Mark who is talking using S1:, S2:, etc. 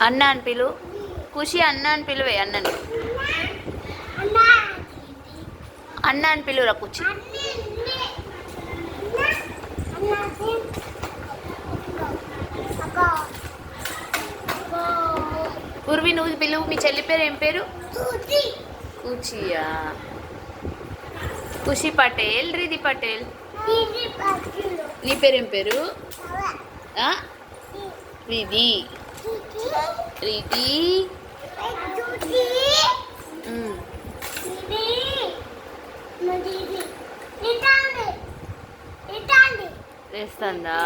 S1: అన్న అని పిలు. ఖుషి అన్న అని పిలువే అన్నని. అన్న అని పిలువురా ఖుషి. పూర్వి నువ్వు పిలువు. మీ చెల్లి పేరు ఏం పేరు? కూచియా. ఖుషి పటేల్, రిధి పటేల్. నీ పేరేం పేరు? రిధి. రిధి వేస్తుందా?